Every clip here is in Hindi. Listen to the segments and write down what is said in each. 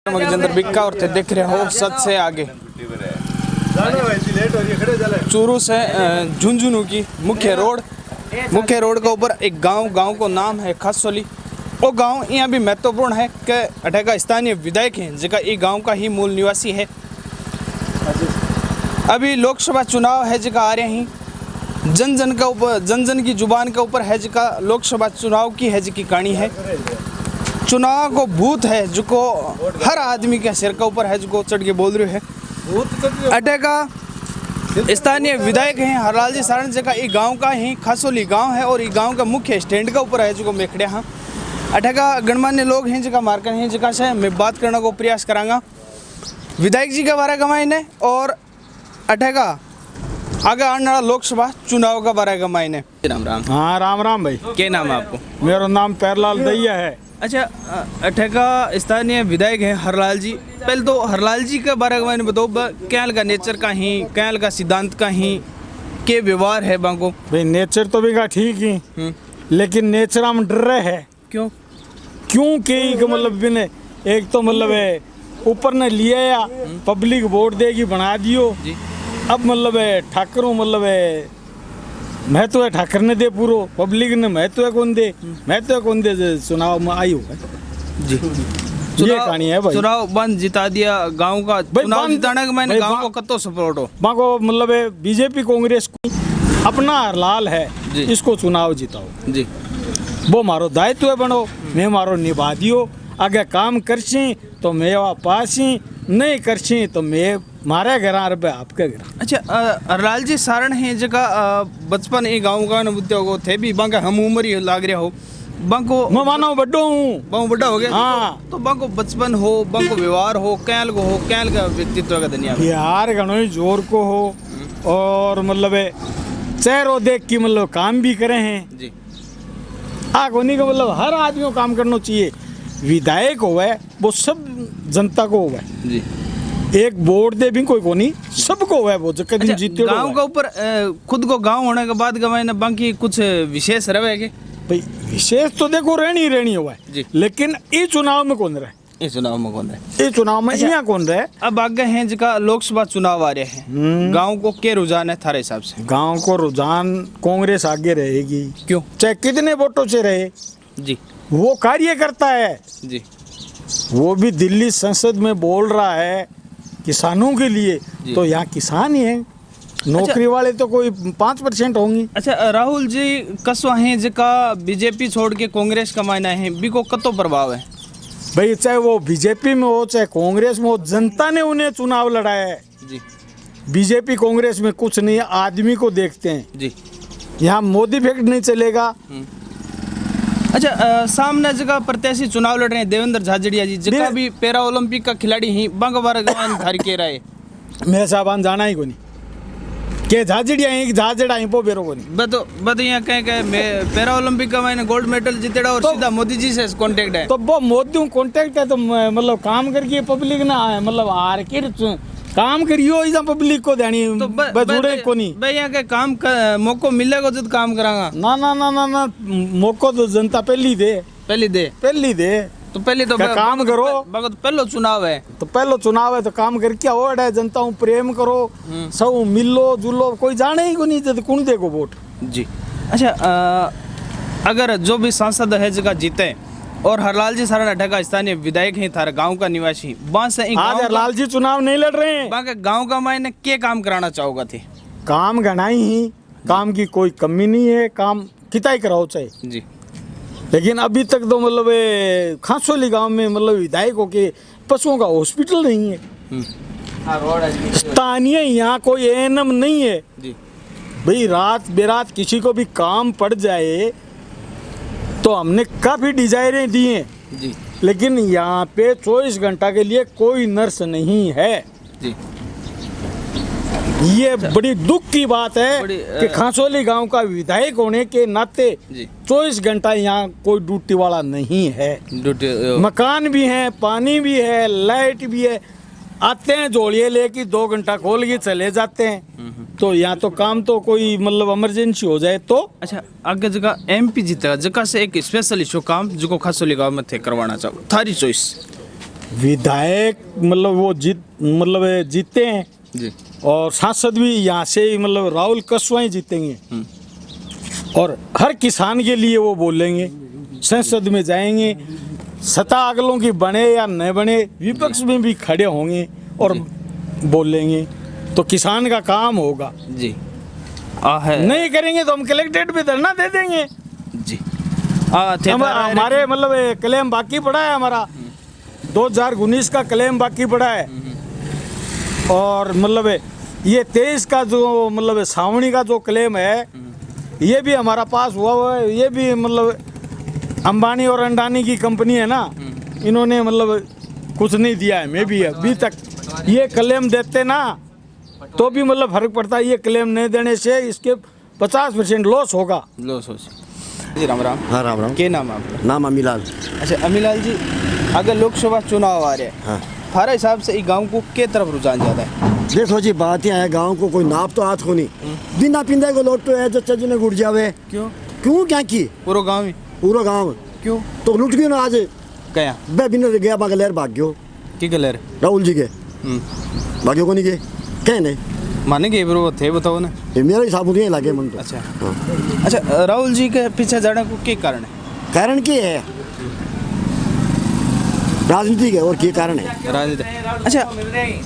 अंदर बिक्का और थे देख रहे हो सच से आगे चूरू से झुंझुनू की मुख्य रोड के ऊपर एक गांव को नाम है खसोली। वो गांव यहाँ भी महत्वपूर्ण है कि अठे का स्थानीय विधायक हैं जिसका ये गांव का ही मूल निवासी है। अभी लोकसभा चुनाव है जिसका आ रहे हैं जन जन की जुबान के ऊपर है जिसका लोकसभा चुनाव की है जिसकी कहानी है। चुनाव को भूत है जिसको हर आदमी के सिर के ऊपर है जिसको चढ़ के बोल रहे है। अटे का स्थानीय विधायक हैं हरलाल जी सारण जी का ये गांव का ही खसोली गांव है और ये गांव का मुख्य स्टैंड के ऊपर है जो मेखड़े हाँ। अटे का गणमान्य लोग हैं जिसका मार्कर हैं जिसका से मैं बात करने को प्रयास करांगा विधायक जी के बारे में और अटे का आगे आने वाला लोकसभा चुनाव का बारे में। राम राम। हाँ राम राम भाई। क्या नाम है आपको? मेरा नाम प्यारलाल दैया है। अच्छा, अठे का स्थानीय विधायक है हरलाल जी। पहले तो हरलाल जी के बारे में बताओ क्या का नेचर का ही क्या का सिद्धांत का ही के व्यवहार है बांको? भाई नेचर तो भी का ठीक ही लेकिन नेचर हम डर रहे हैं। क्योंकि मतलब बिने एक तो मतलब है ऊपर ने लिया या पब्लिक वोट देगी बना दियो जी। अब मतलब है ठाकरों मतलब है महत्व है ठाकर ने दे पूरो पब्लिक ने महत्व कौन दे चुनाव में आई हो जी। ये कहानी है भाई। चुनाव बंद जिता दिया गांव का चुनाव जिताने के मैंने गांव को कतो सपोर्ट हो बाको मतलब है बीजेपी कांग्रेस को अपना हरलाल है इसको चुनाव जिताओ जी। वो मारो दायित्व बनो मैं मारो निभा दियो आगे काम करसी तो मैं पासी नहीं करसी तो मैं मारे घर आपके घर। अच्छा, हरलाल जी सारण है जगह बचपन ये गाँव का उद्योग थे भी बांका हम उम्र ही लाग रहा हो बांको मैं मानो बड्डो हूँ बहुत बड़ा हो गया। हाँ तो बांको बचपन हो बांको व्यवहार हो कैल का व्यक्तित्व का दुनिया बिहार घणो ही जोर को हो और मतलब चेहरों देख के मतलब काम भी करे हैं जी। कोनी का मतलब हर आदमी को काम करना चाहिए। विधायक होवे वो सब जनता को होवे जी। एक वोट दे भी कोई कोनी सबको होवे वो जो कभी जीते गांव के ऊपर खुद को गांव होने के बाद गवाए बाकी कुछ विशेष रहे के भाई विशेष तो देखो रहनी हुआ है लेकिन ये चुनाव में कौन रहे इस चुनाव में यहाँ कौन रहे। अब आगे हैं जिसका लोकसभा चुनाव आ रहे हैं गांव को क्या रुझान है थारे हिसाब से? गांव को रुझान कांग्रेस आगे रहेगी। क्यों? चाहे कितने वोटों से रहे जी वो कार्य करता है जी। वो भी दिल्ली संसद में बोल रहा है किसानों के लिए तो यहाँ किसान ही है नौकरी वाले तो कोई 5% होंगी। अच्छा, राहुल जी कसवा है जिका बीजेपी छोड़ के कांग्रेस का मायना है भी को कतो प्रभाव है भाई? चाहे वो बीजेपी में हो चाहे कांग्रेस में हो जनता ने उन्हें चुनाव लड़ाया है जी। बीजेपी कांग्रेस में कुछ नहीं आदमी को देखते हैं जी। यहाँ मोदी फैक्ट नहीं चलेगा। अच्छा, सामने जगह प्रत्याशी चुनाव लड़ रहे हैं देवेंद्र झाझड़िया जी जगह भी पैरा ओलंपिक का खिलाड़ी ही बांगवार थारी के राय मैं साहबान जाना ही को नहीं के झाझड़िया ही झाझड़ा ही पो बेरो को नहीं बत यहाँ कहे पैरा ओलंपिक का मैंने गोल्ड मेडल जीतेड़ा और सीधा मोदी जी से कांटेक्ट है। तो वो मोदी कांटेक्ट है तो मतलब काम करके पब्लिक ना मतलब हार के काम करियो इधर पब्लिक को देनी तो जुड़े को नहीं भाई यहाँ के काम मौको मिलेगा जब काम करांगा ना मौको तो जनता पहली दे तो पहले तो काम करो पहलो चुनाव है तो काम करके आओ जनता हूँ प्रेम करो सब मिलो जुलो कोई जाने ही को नहीं जब कौन देगो वोट जी। अच्छा, अगर जो भी सांसद है जगह जीते और हरलाल जी सारण अठे का स्थानीय विधायक हैं थारा गांव का निवासी आज हरलाल जी चुनाव नहीं लड़ रहे हैं बाकी गांव का मायने क्या काम कराना चाहोगा थे? काम गणाई ही काम की कोई कमी नहीं है काम किताई कराओ चाहे जी। लेकिन अभी तक तो मतलब खासोली गांव में मतलब विधायकों के पशुओं का हॉस्पिटल नहीं है स्थानीय यहाँ कोई एएनएम नहीं है जी। भाई रात बेरात किसी को भी काम पड़ जाए तो हमने काफ़ी डिजाइनें दी हैं जी। लेकिन यहाँ पे 24 घंटा के लिए कोई नर्स नहीं है जी। ये बड़ी दुख की बात है कि खासोली गांव का विधायक होने के नाते 24 घंटा यहाँ कोई ड्यूटी वाला नहीं है। मकान भी है पानी भी है लाइट भी है आते हैं जोड़िए लेके 2 घंटा खोल के चले जाते हैं तो यहाँ तो काम तो कोई मतलब इमरजेंसी हो जाए तो। अच्छा, आगे जगह एमपी जीतेगा जगह से एक स्पेशल इशू काम जो खासोली गांव में थे करवाना चाहो थारी चॉइस विधायक मतलब वो जीते हैं जी और सांसद भी यहाँ से ही मतलब राहुल कसवा ही जीतेंगे और हर किसान के लिए वो बोलेंगे, संसद में जाएंगे, सत्ता अगलों की बने या न बने विपक्ष में भी खड़े होंगे और बोलेंगे, तो किसान का काम होगा। जी है नहीं करेंगे तो हम कलेक्ट्रेट पे धरना दे देंगे। जी हमारे मतलब क्लेम बाकी पड़ा है, हमारा 2019 का क्लेम बाकी पड़ा है और मतलब ये 23 का जो मतलब सावनी का जो क्लेम है ये भी हमारा पास हुआ है। ये भी मतलब अंबानी और अंडानी की कंपनी है ना, इन्होंने मतलब कुछ नहीं दिया है। मैं भी अभी तक ये क्लेम देते ना तो भी मतलब फर्क पड़ता है, ये क्लेम नहीं देने से इसके 50% लॉस होगा। लॉस हो जी। राम राम। हाँ राम राम। क्या नाम है आपका? नाम अमीलाल। अच्छा अमीलाल जी, अगर लोकसभा चुनाव आ रहे हैं, हाँ हमारे हिसाब से इस गांव को के तरफ रुझान ज़्यादा है? देखो जी, बात यह है गांव को कोई नाप तो हाथ को नहीं, बिना पिंदे को लोटो है जो चज ने गुड़ जावे। क्यों क्यों क्या की पूरा गांव ही? पूरा गांव क्यों तो लुट गयो ना आज। क्या बे बिना गया बागलेर भाग गयो की गलर? राहुल जी के भाग्यो को नहीं गए कहने माने के वो थे बताओ ना। ये मेरे हिसाब से यही लगे मन तो। अच्छा हाँ। अच्छा, राहुल जी के पीछे जाने को क्या कारण है? कारण क्या है? राजनीति है और क्या कारण है? राजनीति। अच्छा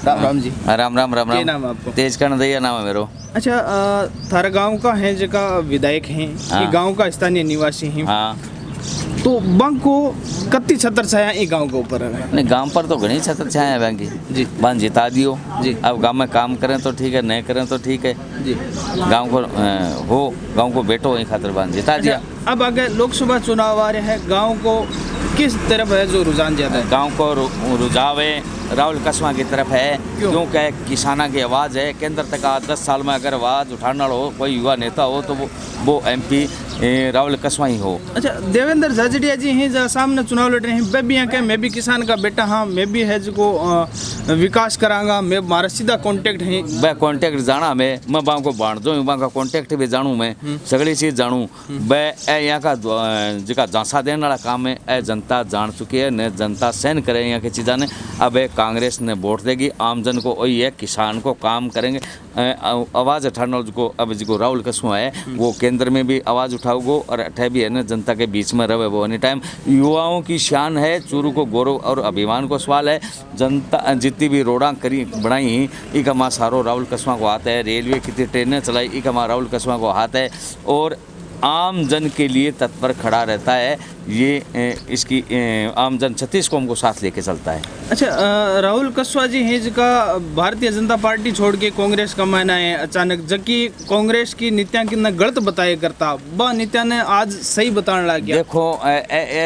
राम राम जी। राम राम राम क्या राम। नाम है आपको? तेज कर्ण दैया नाम है मेरो। अच्छा थारा गांव का है जगह विधायक हैं, ये हाँ। गांव का स्थानीय निवासी हैं, हाँ तो बंक को कत्ती छतर छाया ये गांव के ऊपर है? नहीं, गांव पर तो घनी छत्र छाया है बैंक की जी। बन जिता दियो जी। अब गांव में काम करें तो ठीक है, नहीं करें तो ठीक है। जी। गांव को गांव को बेटो वही खातिर बन जिता दिया। अच्छा, अब आगे लोकसभा चुनाव आ रहे हैं, गांव को किस तरफ है जो रुझान ज्यादा है? गांव को रुझाव है राहुल कसवा की तरफ है। क्यों? क्योंकि किसाना की आवाज़ है। केंद्र तक 10 साल में अगर आवाज़ उठाना हो कोई युवा नेता हो तो वो MP राहुल कसवा ही हो। अच्छा देवेंद्र झाझड़िया जी हैं जो सामने चुनाव लड़ रहे हैं, वे भी यहाँ के मैं भी किसान का बेटा हाँ, मैं भी है जो विकास करांगा, मैं हमारा सीधा कॉन्टेक्ट है। वह कॉन्टेक्ट जाना मैं बाँ को बांट दो, बाँ का कॉन्टेक्ट भी जानूँ, मैं सगली चीज़ जानूँ। वह यहाँ का जिका झांसा देने वाला काम है ए जनता जान चुकी है, न जनता सहन करे यहाँ की चीज़ा ने। अब कांग्रेस ने वोट देगी, आम जन को वही है, किसान को काम करेंगे। आवाज़ उठाना को अब जो राहुल कसवा है वो केंद्र में भी आवाज़ उठाओगो और अठे भी है ना जनता के बीच में रहे वो एनी टाइम। युवाओं की शान है, चूरू को गौरव और अभिमान को सवाल है। जनता जितनी भी रोड़ा करी बनाई एक हमारा सारो राहुल कसवा को हाथ है, रेलवे कितनी ट्रेनें चलाई एक हमारा राहुल कसवा को हाथ है और आम जन के लिए तत्पर खड़ा रहता है। ये इसकी आम जन 36 कौम को साथ लेके चलता है। अच्छा राहुल कसवा जी हैं जिसका भारतीय जनता पार्टी छोड़ के कांग्रेस का मायना है अचानक, जबकि कांग्रेस की नीतियां कितना गलत बताया करता, वह नीतियां ने आज सही बताने लग गया। देखो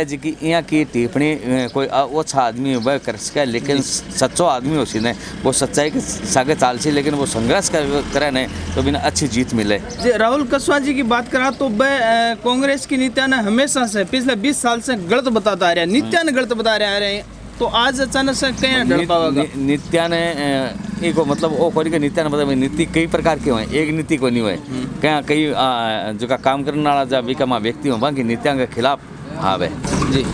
जी यहाँ की टिप्पणी कोई अच्छा आदमी वह कर सके, लेकिन सच्चो आदमी हो सी ने वो सच्चाई के सागे चाल सी, लेकिन वो संघर्ष करे ने तो बिना अच्छी जीत मिले। राहुल कसवा जी की बात करा तो वह कांग्रेस की नीतियां ने हमेशा से पिछले 20 साल से गलत बताता आ रहा है, नीतियां ने गलत बता रहे हैं, तो आज अचानक से कहीं डर पाएगा? नीतियां ने एक मतलब वो कोई के नीतियां ने मतलब नीति कई प्रकार के हुए, एक नीति को नहीं हुए। क्या कई जो का काम करने वाला जब विकमा व्यक्ति हो बाकी नीतियां के खिलाफ आवे जी,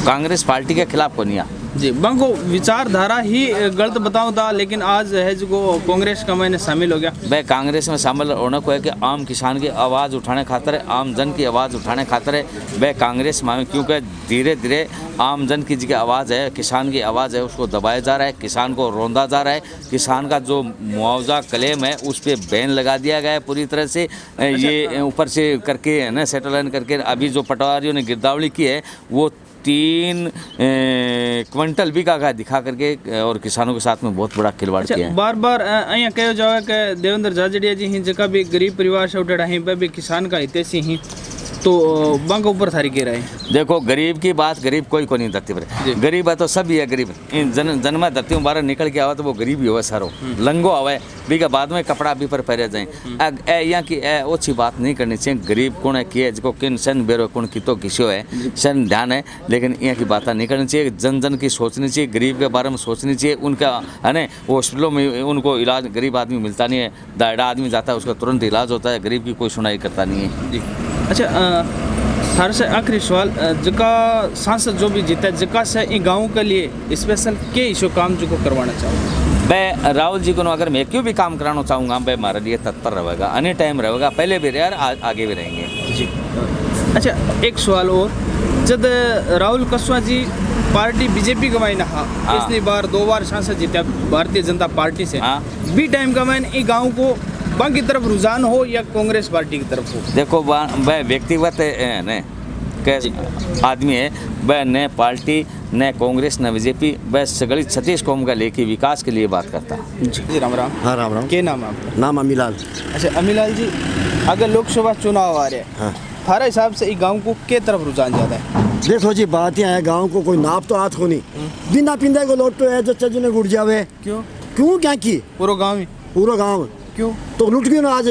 कांग्रेस पार्टी के खिलाफ को नहीं आ जी, बंको विचारधारा ही गलत बताऊं था, लेकिन आज है जो कांग्रेस का मैंने शामिल हो गया। वह कांग्रेस में शामिल होने को है कि आम किसान की आवाज़ उठाने खातर है, आम जन की आवाज़ उठाने खातर है वह कांग्रेस में, क्योंकि धीरे धीरे आम जन की जो आवाज़ है, किसान की आवाज़ है, उसको दबाया जा रहा है, किसान को रौंदा जा रहा है। किसान का जो मुआवजा क्लेम है उस पर बैन लगा दिया गया है पूरी तरह से। ये ऊपर से करके है ना सेटल करके अभी जो पटवारियों ने गिरदावरी की है वो 3 क्विंटल भी का दिखा करके और किसानों के साथ में बहुत बड़ा खिलवाड़ किया है। बार बार यहाँ कहो जाए कि देवेंद्र झाझड़िया जी हैं जगह भी गरीब परिवार से उठा हैं, वह भी किसान का हितैषी हैं, तो बंक ऊपर थारी कह रहे हैं। देखो गरीब की बात गरीब कोई को नहीं धरती पर, गरीब है तो सब ही है गरीब। जन्म धरती में बाहर निकल के आवा तो वो गरीब ही हो सारो लंगो आवे भी का बाद में कपड़ा भी पर पहरे जाए। यहाँ की अच्छी बात नहीं करनी चाहिए। गरीब कौन है किए जिसको किन सन बेरो कौन की तो किसी है सन ध्यान है, लेकिन यहाँ की बात नहीं करनी चाहिए। जन जन की सोचनी चाहिए, गरीब के बारे में सोचनी चाहिए। उनका है ना हॉस्पिटलों में उनको इलाज गरीब आदमी मिलता नहीं है, दायरा आदमी जाता है उसका तुरंत इलाज होता है, गरीब की कोई सुनाई करता नहीं है जी। अच्छा थारे से आखिरी सवाल जका सांसद जो भी जीता है जका से ई गाँव के लिए स्पेशल के इशू काम जो को करवाना चाहो? मैं राहुल जी को अगर मैं क्यों भी काम कराना चाहूँगा मैं हमारे लिए तत्पर रहेगा, एनी टाइम रहेगा, पहले भी रहे और आगे भी रहेंगे जी। अच्छा एक सवाल और, जब राहुल कसवा जी पार्टी बीजेपी कमाई ना हाँ पिछली बार 2 बार सांसद जीता भारतीय जनता पार्टी से, हाँ। बी टाइम का मैंने ई गाँव को बाकी तरफ रुझान हो या कांग्रेस पार्टी की तरफ हो? देखो वह व्यक्तिगत न के आदमी है, वह न पार्टी न कांग्रेस न बीजेपी, वह सगली छत्तीस कौम का लेके विकास के लिए बात करता है। जी राम राम। हाँ राम राम। क्या नाम है आपका? नाम अमीलाल। अच्छा अमीलाल जी, अगर लोकसभा चुनाव आ रहे हैं हाँ। थारा हिसाब से ई गाँव को के तरफ रुझान ज़्यादा है? देखो जी बात यहाँ है, गाँव को कोई नाप तो हाथ होनी, बिना पिंदे को लोटो है जो चजने गुड़ जावे। क्यों क्यों क्या की पूरा गाँव ही? पूरा गाँव क्यों तो लुट गयो ना आज।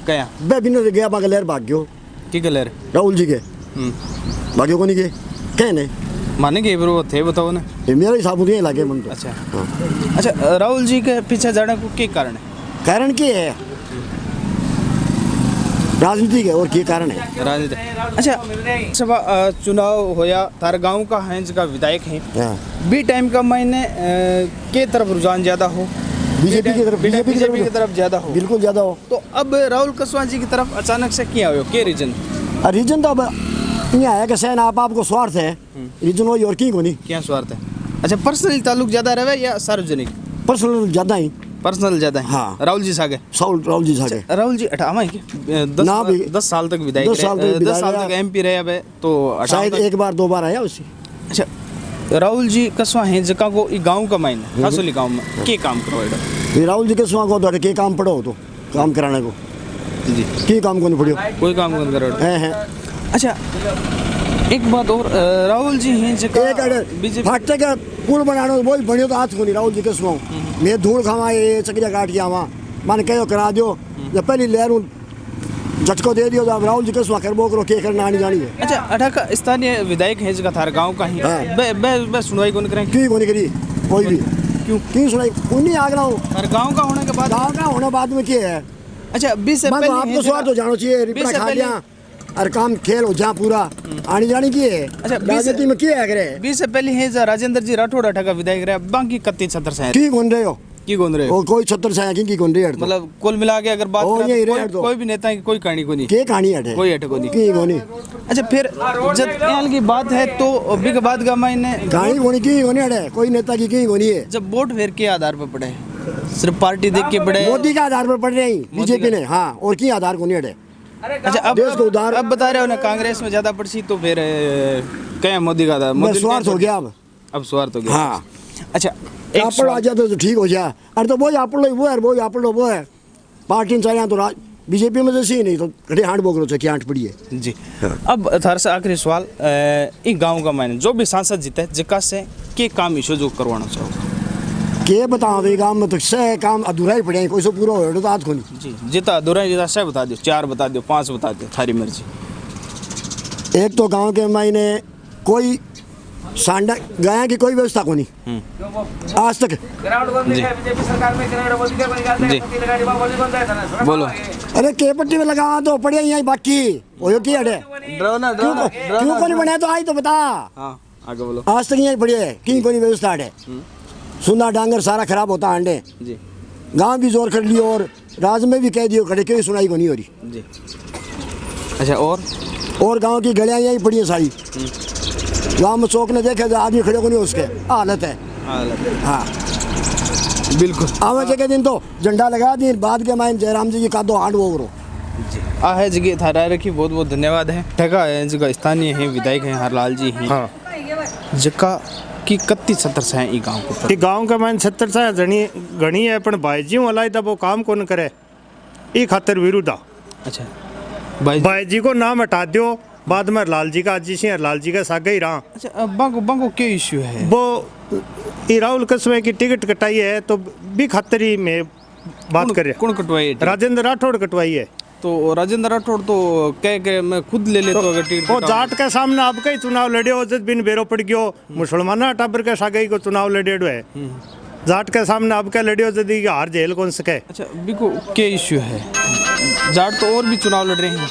गया बे बिना गया बागलेर भाग गयो की गलर? राहुल जी के भाग्यो को नहीं गए कहने माने के वो थे बताओ ना। ये मेरे हिसाब से यही लगे मन तो। अच्छा हाँ। अच्छा राहुल जी के पीछे जाने को क्या कारण है? कारण क्या है? राजनीति है और क्या कारण है? राजनीति। अच्छा सभा चुनाव होया तार गांव का है जिसका विधायक है, हाँ। बी टाइम का महीने के तरफ रुझान ज्यादा हो? बीजेपी की तरफ बीजेपी की तरफ ज्यादा हो? बिल्कुल ज्यादा हो। तो अब राहुल कसवा जी की तरफ अचानक से क्या हो, क्या रीजन? रीजन तो अब यहाँ है कि सहन आपको स्वार्थ है, रीजन वही और की को नहीं। क्या स्वार्थ है? अच्छा पर्सनल ताल्लुक ज्यादा रहे या सार्वजनिक? पर्सनल ज्यादा ही। पर्सनल ज्यादा है। हाँ। राहुल जी सागे राहुल जी सागे राहुल जी अठावा है ना भी 10 साल तक विधायक 10 साल तक 10 साल विधायक तक MP रहे अब तो शायद एक बार 2 बार आया उससे। अच्छा राहुल जी कसवा है जका को ई गांव का मायने खासोली गांव में के काम करवाएगा? ये राहुल जी के सुहा को तो के काम पड़ो तो काम कराने को जी की काम को नहीं पड़ियो कोई काम नहीं करवाएगा है। अच्छा एक बात और, राहुल जी हैं जका एक बीजेपी फाटते का पुल बनाना वो बनियो तो हाथ को नहीं राहुल जी के सुहा मैं धूल खावा ये चकरिया काट के आवा मान कहो करा दियो जब पहली लहर झटको दे दियो जब राहुल जी के सुहा कर बो करो के करना आनी जानी है। अच्छा अठा का स्थानीय विधायक है जका थार गांव का ही हाँ। बे सुनवाई कौन करें? क्यों कोनी करी कोई भी क्यों सुनाई उन्हीं आग रहा हूँ थार गांव का होने के बाद गाँव का होने बाद में क्या है? अच्छा 20 से मैं पहले आपको स्वाद तो जानो चाहिए रिपना खा लिया और काम खेल हो जा पूरा आनी जानी की है। अच्छा, राजनीति में क्या है करे 20 से पहले है जा राजेंद्र जी राठौड़ अठा का विधायक रहे बाकी 31-76 से की कौन रहे हो की गोंद रहे हो? और कोई 76 से की कौन रहे हो मतलब कुल मिला के अगर बात ओ, करें यही तो रहे तो। कोई भी नेता की कोई कहानी को नहीं, के कहानी हटे कोई हटे को नहीं। की कोनी अच्छा फिर जब एल की बात है तो बिग बात का मायने कहानी कोनी की कोनी हटे कोई नेता की कोनी है। जब वोट फेर के आधार पर पड़े सिर्फ पार्टी देख के पड़े मोदी के आधार पर पड़ रहे हैं बीजेपी ने हाँ और की आधार को नहीं हटे। अच्छा अब देश को उधार अब बता रहे हो ना कांग्रेस में ज्यादा पड़सी तो फिर क्या मोदी का आधार? मोदी स्वार्थ हो गया अब स्वार्थ हो गया। हाँ अच्छा आप आ जाते तो ठीक हो जाए अरे तो वो आप वो है वो आप वो है पार्टी में चाहिए तो बीजेपी में जैसे ही नहीं तो घटे हाथ बोक रो क्या हाथ पड़ी है जी। अब थार से आखिरी सवाल, एक गांव का मायने जो भी सांसद जीते जिका से के काम इशू जो करवाना चाहोगे? के बताओ तो गाँव में तो सह काम अधूरा ही पड़े कोई सो पूरा हो तो आज को नहीं। जी जितना अधूरा जितना सह बता दो, 4 बता दो, 5 बता दो, थारी मर्जी। एक तो गांव के मायने कोई सांडा गाया की कोई व्यवस्था को नहीं आज तक। जी बोलो। अरे के पट्टी में लगा तो पड़े यहीं बाकी वो की हटे क्यों को नहीं बने तो आई तो बता। हाँ आगे बोलो। आज तक यहीं पड़े है की कोई व्यवस्था हटे सुना डांगर सारा खराब होता अंडे जी गांव भी जोर कर लियो और राज में भी कह दियो खड़े क्यों सुनाई को नहीं हो रही जी। अच्छा और गांव की गलियां यहीं पड़ी है सारी गांव में चौक ने देखे आदमी खड़े को नहीं उसके हालत है। हाँ बिल्कुल। आवे जगह दिन तो झंडा लगा दी बाद के माइन जयराम जी की का दो हाथ वो आ है जगह थारा रखी बहुत बहुत धन्यवाद है। ठगा है जगह स्थानीय है विधायक हैं हरलाल जी हैं हाँ जका की 31-70 से हैं गांव को ये गांव का मान 70 से घनी है पण भाईजी वाला तो वो काम कौन करे ई खातर विरुद्ध। अच्छा भाईजी को नाम हटा दियो बाद में लाल जी का जी से लाल जी का सागे ही रहा। अच्छा अब बांगो क्या इश्यू है? वो ई राहुल कसवे की टिकट कटाई है तो भी खातर ही में बात करे। कौन कटवाई? राजेंद्र राठौड़ कटवाई है। तो राजेंद्र राठौड़ तो कह के मैं खुद ले लेता अगर टिकट। वो जाट के सामने आपका ही चुनाव लड़ियो जिस बिन बेरो पड़ गयो मुसलमाना टाबर के सागे को चुनाव लड़ेड़ो है जाट के सामने आपका लड़ियो यदि हार झेल कौन सके। अच्छा बिको क्या इश्यू है? जाट तो और भी चुनाव लड़ रहे हैं।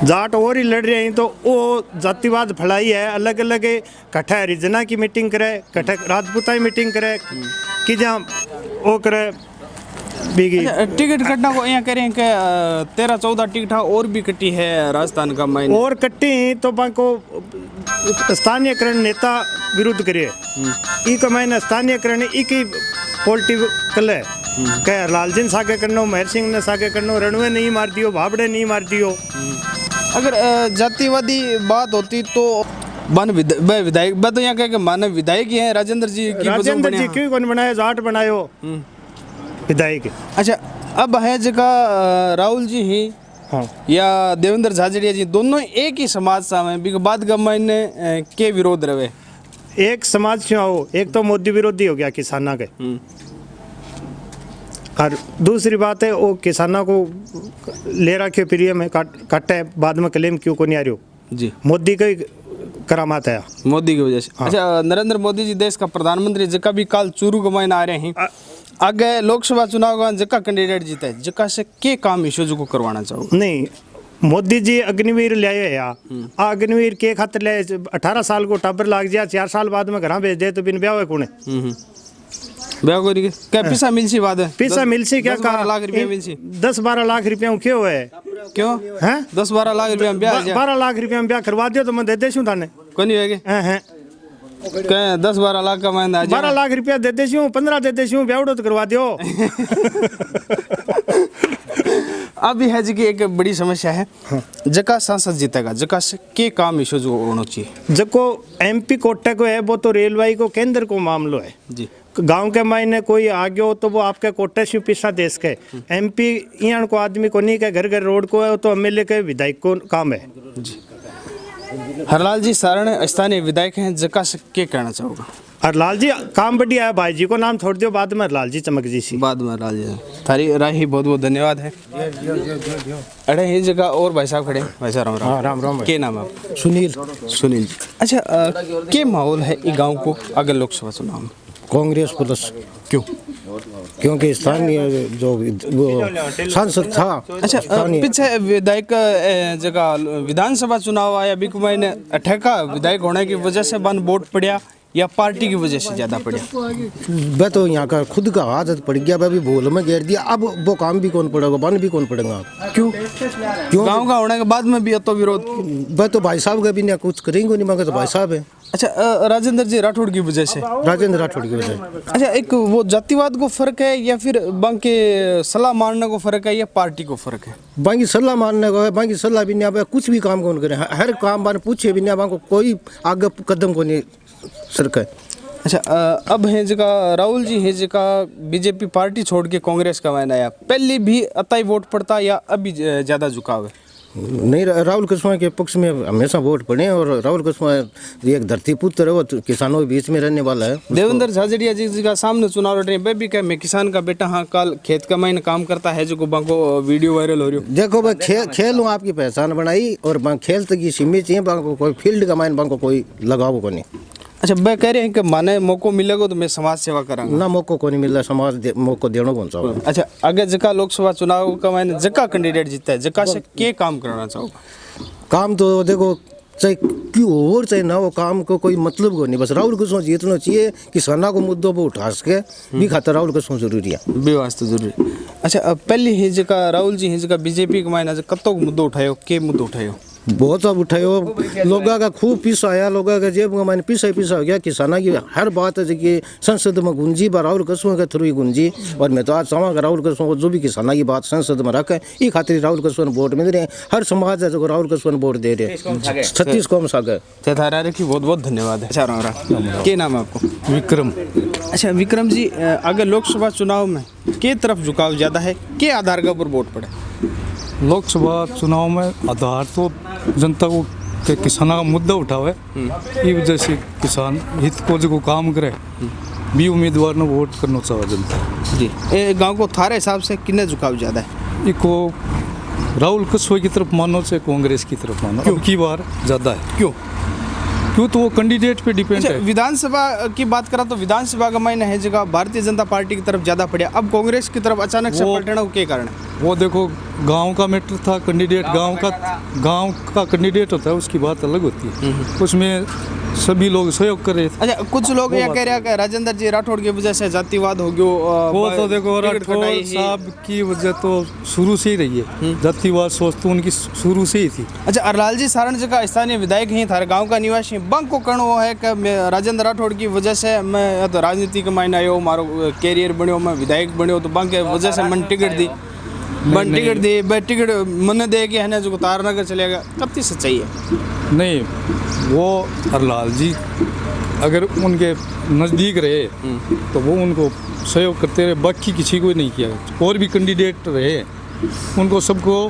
जाट और ही लड़ रहे हैं तो वो जातिवाद फैलाई है। अलग अलग कट्ठा हरिजना की मीटिंग करे, कट्ठा राजपूता की मीटिंग करे कि जहाँ वो करे बीगी। टिकट कटना को यहाँ करें कि 13-14 टिकट और भी कटी है राजस्थान का मायने और कट्टी तो बाको स्थानीयकरण नेता विरुद्ध करे ई का मायने स्थानीयकरण एक ही पॉलिटिकल है कह लालजिन सागे करनो, महर सिंह ने सागे करनो, रणवे नहीं मार दियो, भाबड़े नहीं मार दियो। अगर जातिवादी बात होती तो विधायक तो यहाँ कह के मानव विधायक ही है राजेंद्र जी की राजेंद्र जी क्यों कौन बनाया, जाट बनायो विधायक। अच्छा अब है जगह राहुल जी ही हाँ या देवेंद्र झाझड़िया जी दोनों एक ही समाज सा है बिग बाद का मायने के विरोध रहे। एक समाज क्यों हो, एक तो मोदी विरोधी हो गया किसाना के, और दूसरी बात है वो किसानों को ले रखे प्रिय में काटे बाद में क्लेम क्यों को नहीं आ रही हो जी मोदी का करामात है मोदी की वजह से। अच्छा नरेंद्र मोदी जी देश का प्रधानमंत्री जका भी काल चूरू के मायने आ रहे हैं आगे लोकसभा चुनाव का जका कैंडिडेट जीता है जका से के काम इशू जो को करवाना चाहो नहीं। मोदी जी अग्निवीर ले आए या अग्निवीर के खातिर ले 18 साल को टाबर लाग गया, 4 साल बाद में घर भेज दे तो बिन ब्याह हुए कौन ब्याह को क्या पैसा मिलसी बात है पैसा मिलसी क्या 10-12 लाख रुपया मिलसी 10-12 लाख रुपया क्यों है क्यों हैं 10-12 लाख रुपया में ब्याह 12 लाख रुपया में ब्याह करवा दियो तो मैं दे देशूं थाने कोई नहीं है हैं 10-12 लाख का मैं 12 लाख रुपया दे देशूं 15 दे देशूं ब्याह तो करवा दियो। अब है जी की एक बड़ी समस्या है जका सांसद जीतेगा जका से के काम इशू जो होना चाहिए जको एमपी कोटे को है वो तो रेलवे को केंद्र को मामलो है जी। गांव के मायने कोई आ गयो तो वो आपके कोटे से पिछा देश के एमपी यहाँ को आदमी को नहीं के घर घर रोड को है तो एमएलए के विधायक को काम है जी। हरलाल जी सारण स्थानीय विधायक हैं जका से के कहना चाहोगा। हरलाल जी काम बढ़िया है, भाई जी को नाम छोड़ दियो बाद में हरलाल जी चमक जी सी बाद में हरलाल जी थारी राय ही बहुत बहुत धन्यवाद है। अरे ये जगह और भाई साहब खड़े भाई साहब राम राम राम के नाम है सुनील सुनील जी। अच्छा के माहौल है ये गांव को अगर लोकसभा चुनाव में कांग्रेस प्लस क्यों क्योंकि स्थानीय जो वो सांसद था। अच्छा पीछे विधायक जगह विधानसभा चुनाव आया बिक मैंने अठेका विधायक होने की वजह से बन वोट पड़ा या पार्टी की वजह से ज्यादा पड़ा। वह तो यहाँ का खुद का आदत पड़ गया, वह भी बोल में घेर दिया, अब वो काम भी कौन पड़ेगा बन भी कौन पड़ेगा। क्यों क्यों गाँव का होने के बाद में भी तो विरोध वह तो भाई साहब का भी नहीं कुछ करेंगे नहीं मगर तो भाई साहब है। अच्छा राजेंद्र जी राठौड़ की वजह से राजेंद्र राठौड़ की वजह। अच्छा एक वो जातिवाद को फर्क है या फिर बाकी सलाह मानने को फर्क है या पार्टी को फर्क है। बाकी सलाह मानने को है, बाकी सलाह भी नहीं, कुछ भी काम कौन करे, हर काम बार पूछे भी नहीं, को कोई आगे कदम को नहीं सरकार। अच्छा अब है जगह राहुल जी है जगह बीजेपी पार्टी छोड़ के कांग्रेस का मायना आया पहले भी अताई वोट पड़ता या अभी ज्यादा झुकाव है। नहीं राहुल कुशवाहा के पक्ष में हमेशा वोट पड़े और राहुल कुशवाहा एक धरती पुत्र है, वो किसानों के बीच में रहने वाला है। देवेंद्र झाझड़िया जी का सामने चुनाव लड़ रहे हैं भी क्या मैं किसान का बेटा हाँ कल खेत का मायने काम करता है जो को वीडियो वायरल हो रही हो। देखो भाई खेल हूँ आपकी पहचान बनाई और खेल तक की सीमित चाहिए, कोई फील्ड का मायने को कोई लगाव को नहीं। अच्छा वह कह रहे हैं कि माने मौको मिलेगा तो मैं समाज सेवा करूंगा ना, मौको को नहीं मिल रहा, समाज मौको देना कौन सा। अच्छा अगर जका लोकसभा चुनाव का मैंने जका कैंडिडेट जीता है जका से के काम कराना चाहोगा। काम तो देखो चाहे क्यों और चाहे ना, वो काम को कोई मतलब को नहीं, बस राहुल कुशवाहा जीतना चाहिए, किसानों को मुद्दों पर उठा सके भी खातर राहुल कुशवाहा जरूरी है बेवास्ते जरूरी। अच्छा पहले ही जगह राहुल जी ही जगह बीजेपी के मायने कतो मुद्दो उठायो के मुद्दो उठायो बहुत सब उठायो, लोगों का खूब पीसा आया, लोगों का जेब में पीसा हो गया, किसानों की हर बात है कि संसद में गुंजी पर राहुल कुशवाहा के थ्रू ही गुंजी। और मैं तो आज चाहूँगा राहुल कुशवाहा जो भी किसानों की बात संसद में रखे ये खातिर राहुल कुशवाहा वोट मिल रहे हैं, हर समाज है जो राहुल कुशवाहा वोट दे रहे हैं 36 कौम सागर। बहुत बहुत धन्यवाद है। अच्छा क्या नाम है आपको। विक्रम। अच्छा विक्रम जी अगर लोकसभा चुनाव में के तरफ झुकाव ज़्यादा है के आधार के ऊपर वोट पड़े। लोकसभा चुनाव में आधार तो जनता को के किसानों का मुद्दा उठावे ये वजह से किसान हित को जो काम करे भी उम्मीदवार ने वोट करना चाहे जनता जी। ये गांव को थारे हिसाब से किन्ने झुकाव ज़्यादा है। इको राहुल कुशवाहा की तरफ मानो से कांग्रेस की तरफ मानो क्यों की बार ज़्यादा है क्यों तो वो कैंडिडेट पे डिपेंड है। विधानसभा की बात करा तो विधानसभा का मायने है जगह भारतीय जनता पार्टी की तरफ ज़्यादा पड़ा, अब कांग्रेस की तरफ अचानक से पलटना के कारण है। वो देखो गांव का मैटर था, कैंडिडेट गांव का कैंडिडेट होता है, उसकी बात अलग होती है। उसमें सभी लोग सहयोग कर रहे थे। अच्छा, कुछ लोग ये कह रहे हैं कि राजेंद्र जी राठौड़ की वजह से जातिवाद हो गयो। वो तो देखो राठौड़ साहब की वजह तो शुरू से ही रही है, जातिवाद सोच तो उनकी शुरू से ही थी। अच्छा, अरलाल जी सारण जी का स्थानीय विधायक ही थारे गांव का निवासी, बंक को कहना वो है कि राजेंद्र राठौड़ की वजह से मैं तो राजनीति के मायने आयो, मारो कैरियर बनो, मैं विधायक बनो, तो बंक की वजह से मन टिकट दी, टिकट मन दे के है ना जो तारनगर चलेगा, कब सच्चाई है? नहीं, वो अरलाल जी अगर उनके नज़दीक रहे तो वो उनको सहयोग करते रहे, बाकी किसी को नहीं किया। और भी कैंडिडेट रहे, उनको सबको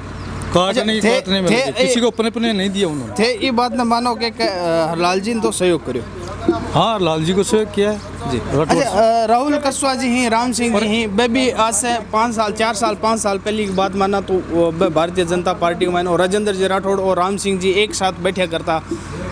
काटने में लगे, किसी को अपने नहीं दिया उन्होंने। थे ये बात न मानो कि हरलाल जी ने तो सहयोग करो। हाँ, लाल जी को सहयोग किया है जी। अच्छा, राहुल कस्वा जी ही, राम सिंह जी ही, वे भी आज से 5 साल 4 साल 5 साल पहले की बात माना तो भारतीय जनता पार्टी में और राजेंद्र जी राठौड़ और राम सिंह जी एक साथ बैठा करता,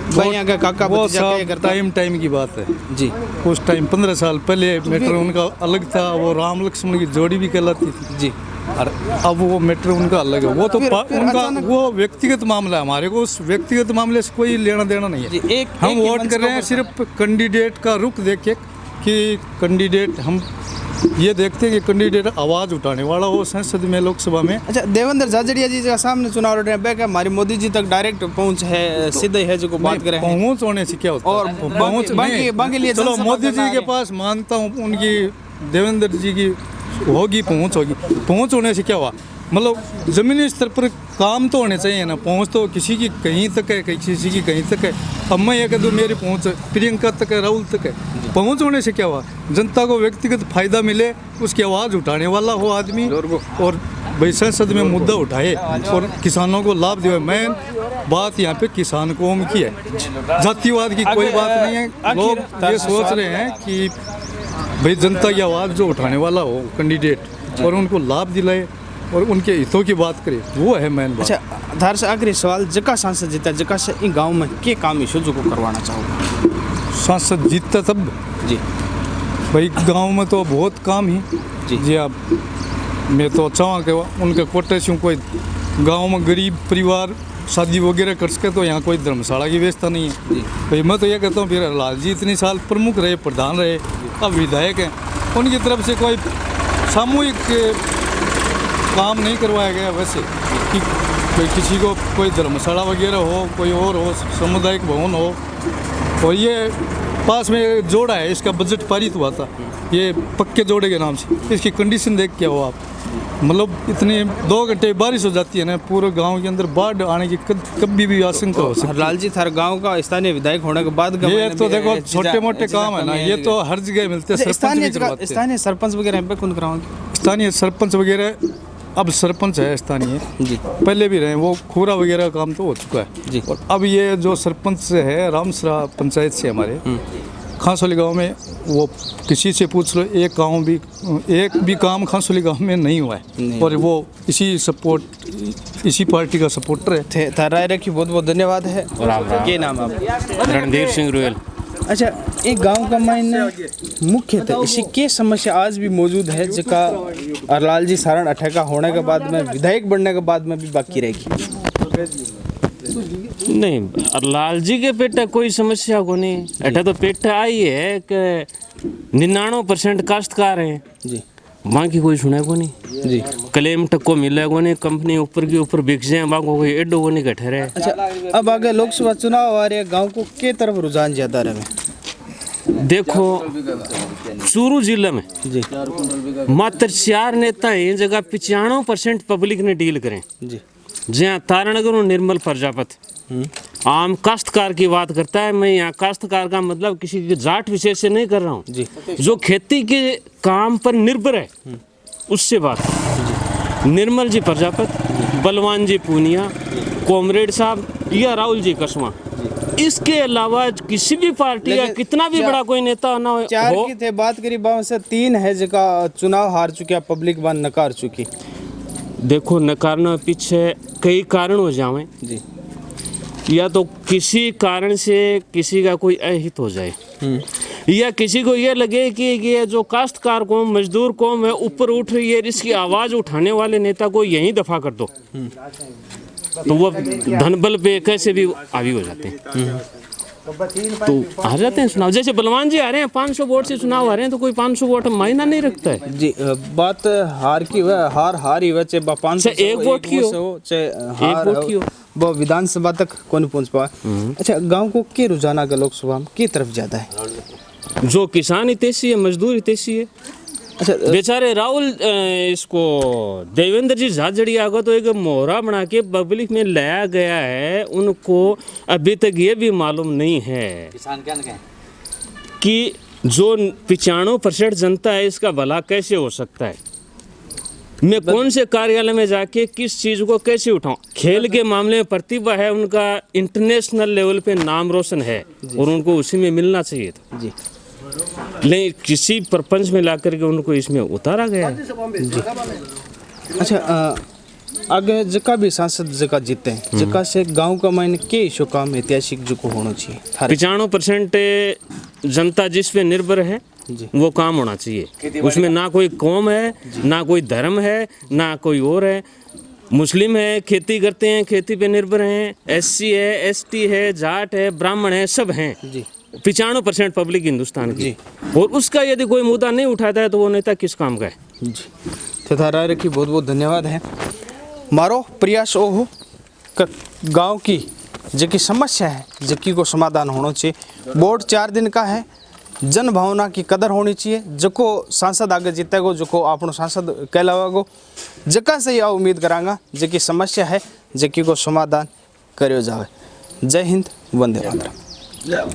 भैया का काका वो भतीजा क्या करता। टाइम की बात है जी। उस टाइम 15 साल पहले मैटर उनका अलग था, वो राम लक्ष्मण की जोड़ी भी कहलाती थी जी। और अब वो मैटर उनका अलग है। वो तो उनका वो व्यक्तिगत मामला है, हमारे को उस व्यक्तिगत मामले से कोई लेना देना नहीं है। हम वोट कर रहे हैं सिर्फ कैंडिडेट का रुख देख के कि कैंडिडेट, हम ये देखते हैं कि कैंडिडेट आवाज़ उठाने वाला हो संसद में, लोकसभा में। अच्छा, देवेंद्र झाझड़िया जी का सामने चुनाव लड़ रहे हैं, बैक हमारी मोदी जी तक डायरेक्ट पहुंच है, सीधे है जो को बात करें। पहुंच होने से क्या होता है? और पहुंच बाकी लिए चलो, मोदी जी के पास मानता हूँ उनकी, देवेंद्र जी की होगी, पहुंच होने से क्या हुआ? मतलब ज़मीनी स्तर पर काम तो होने चाहिए ना। पहुंच तो किसी की कहीं तक है, किसी की कहीं तक है। अब मैं ये कह दूँ मेरी पहुंच प्रियंका तक है, राहुल तक है। पहुंच होने से क्या हुआ? जनता को व्यक्तिगत फायदा मिले, उसकी आवाज़ उठाने वाला हो आदमी, और भाई संसद में मुद्दा उठाए और किसानों को लाभ दे। मैं बात यहाँ पे किसान कौम की है, जातिवाद की कोई बात नहीं है। लोग ये सोच रहे हैं कि भाई जनता की आवाज़ जो उठाने वाला हो कैंडिडेट, और उनको लाभ दिलाए और उनके हितों की बात करे, वो है मेन बात। अच्छा, धार से आखिरी सवाल, जका सांसद जीता, जका से इन गांव में के काम इशू जो को करवाना चाहोगे? सांसद जीतता तब जी भाई, गांव में तो बहुत काम ही जी। आप मैं तो चाहूँ कि उनके कोटे से कोई गांव में गरीब परिवार शादी वगैरह कर सके, तो यहाँ कोई धर्मशाला की व्यवस्था नहीं है भाई। मैं तो ये कहता हूँ, फिर लाल जी इतने साल प्रमुख रहे, प्रधान रहे, अब विधायक हैं, उनकी तरफ से कोई सामूहिक काम नहीं करवाया गया वैसे कि कोई किसी को कोई धर्मशाला वगैरह हो, कोई और हो, सामुदायिक भवन हो। और ये पास में जोड़ा है, इसका बजट पारित हुआ था, ये पक्के जोड़े के नाम से। इसकी कंडीशन देख क्या हो आप, मतलब इतने 2 घंटे बारिश हो जाती है ना, पूरे गांव के अंदर बाढ़ आने की कभी भी आशंका हो सकती है। हरलाल जी थार गांव का स्थानीय विधायक होने के बाद ये तो देखो छोटे मोटे काम है ना, ये तो हर जगह मिलते हैं। स्थानीय सरपंच वगैरह पे कौन कराओगे? स्थानीय सरपंच वगैरह, अब सरपंच है स्थानीय जी, पहले भी रहे, वो खूरा वगैरह काम तो हो चुका है जी। और अब ये जो सरपंच है रामसरा पंचायत से हमारे खांसोली गांव में, वो किसी से पूछ लो, एक भी काम खांसोली गांव में नहीं हुआ है। और वो इसी पार्टी का सपोर्टर है। राय रखी, बहुत बहुत धन्यवाद है। क्या नाम आप? रणधीर सिंह रुएल। अच्छा, एक गांव का मायने मुख्यतः इसी के समस्या आज भी मौजूद है, जिसका अरलाल जी सारण अठेका होने के बाद में, विधायक बनने के बाद में भी बाकी रहेगी। नहीं, लाल जी के पेटे कोई समस्या को नहीं, अठे तो पेटे आई है कि 99% काश्तकार हैं जी, बाकी कोई सुने को नहीं जी। क्लेम टक्को मिले को नहीं, कंपनी ऊपर की ऊपर बिक जाए, बाको कोई एडो को नहीं घटे रहे। अच्छा, अब आगे लोकसभा चुनाव आ रहे हैं, गांव को के तरफ रुझान ज्यादा रहे? देखो, चूरू जिले में जी मात्र 4 नेता हैं जगह 95% पब्लिक ने डील करें जी। जहाँ तारानगर और निर्मल प्रजापत आम काश्तकार की बात करता है। मैं यहाँ काश्तकार का मतलब किसी के जाट विशेष से नहीं कर रहा हूँ जी, जो खेती के काम पर निर्भर है उससे बात। निर्मल जी प्रजापत, बलवान जी पूनिया, कॉमरेड साहब या राहुल जी कस्वा, इसके अलावा किसी भी पार्टी का कितना भी बड़ा कोई नेता ना हो। 4 की थे बात करी, बाव से 3 है जिसका चुनाव हार चुका, पब्लिक बान नकार चुकी। देखो, नकारने पीछे कई कारण हो जावे जी। या तो किसी कारण से किसी का कोई अहित हो जाए, या किसी को ये लगे कि ये जो काश्तकार कौम, मजदूर कौम है ऊपर उठ रही है, इसकी आवाज़ उठाने वाले नेता को यहीं दफा कर दो, तो वो धन बल पे कैसे भी हावी हो जाते हैं, तो हार जाते हैं चुनाव। जैसे बलवान जी आ रहे हैं, 500 वोट से चुनाव आ रहे हैं, तो कोई 500 वोट मायना नहीं रखता है जी। बात हार की हुआ, हार ही हुआ, चाहे 500 चाहे एक वोट की हो, चाहे हार वोट की हो, वो विधानसभा तक कौन पहुंच पाए। अच्छा, गांव को के रुझान अगर लोकसभा में की तरफ ज्यादा है? जो किसान हितैषी है, मजदूर हितैषी है। अच्छा, बेचारे राहुल इसको देवेंद्र जी झाझड़िया को तो एक मोहरा बना के पब्लिक में लाया गया है, उनको अभी तक ये भी मालूम नहीं है कि जो 95% जनता है इसका भला कैसे हो सकता है। मैं कौन से कार्यालय में जाके किस चीज़ को कैसे उठाऊं। खेल के मामले में प्रतिभा है, उनका इंटरनेशनल लेवल पे नाम रोशन है और उनको उसी में मिलना चाहिए था जी, नहीं किसी प्रपंच में ला करके उनको इसमें उतारा गया है। अच्छा, आगे जका भी सांसद जका जीते हैं, जका से गांव का मायने के इशू काम ऐतिहासिक जो को होना चाहिए। 95% जनता जिस पे निर्भर है वो काम होना चाहिए। उसमें ना कोई कौम है, ना कोई धर्म है, ना कोई और है। मुस्लिम है, खेती करते हैं, खेती पे निर्भर हैं, SC है, ST है, जाट है, ब्राह्मण है, सब हैं जी। 95% पब्लिक हिंदुस्तान की, और उसका यदि कोई मुद्दा नहीं उठाता है तो वो नेता किस काम का है जी। तथा राय रखी, बहुत बहुत धन्यवाद है। मारो प्रयास ओ हो गाँव की जकी समस्या है, जकी को समाधान होना चाहिए। वोट 4 दिन का है, जन भावना की कदर होनी चाहिए। जको सांसद आगे जीतेगो, जको आपनो सांसद कहलावागो, जका से यह उम्मीद करांगा जकी समस्या है जकी को समाधान करियो जावे। जय हिंद, वंदे मातरम।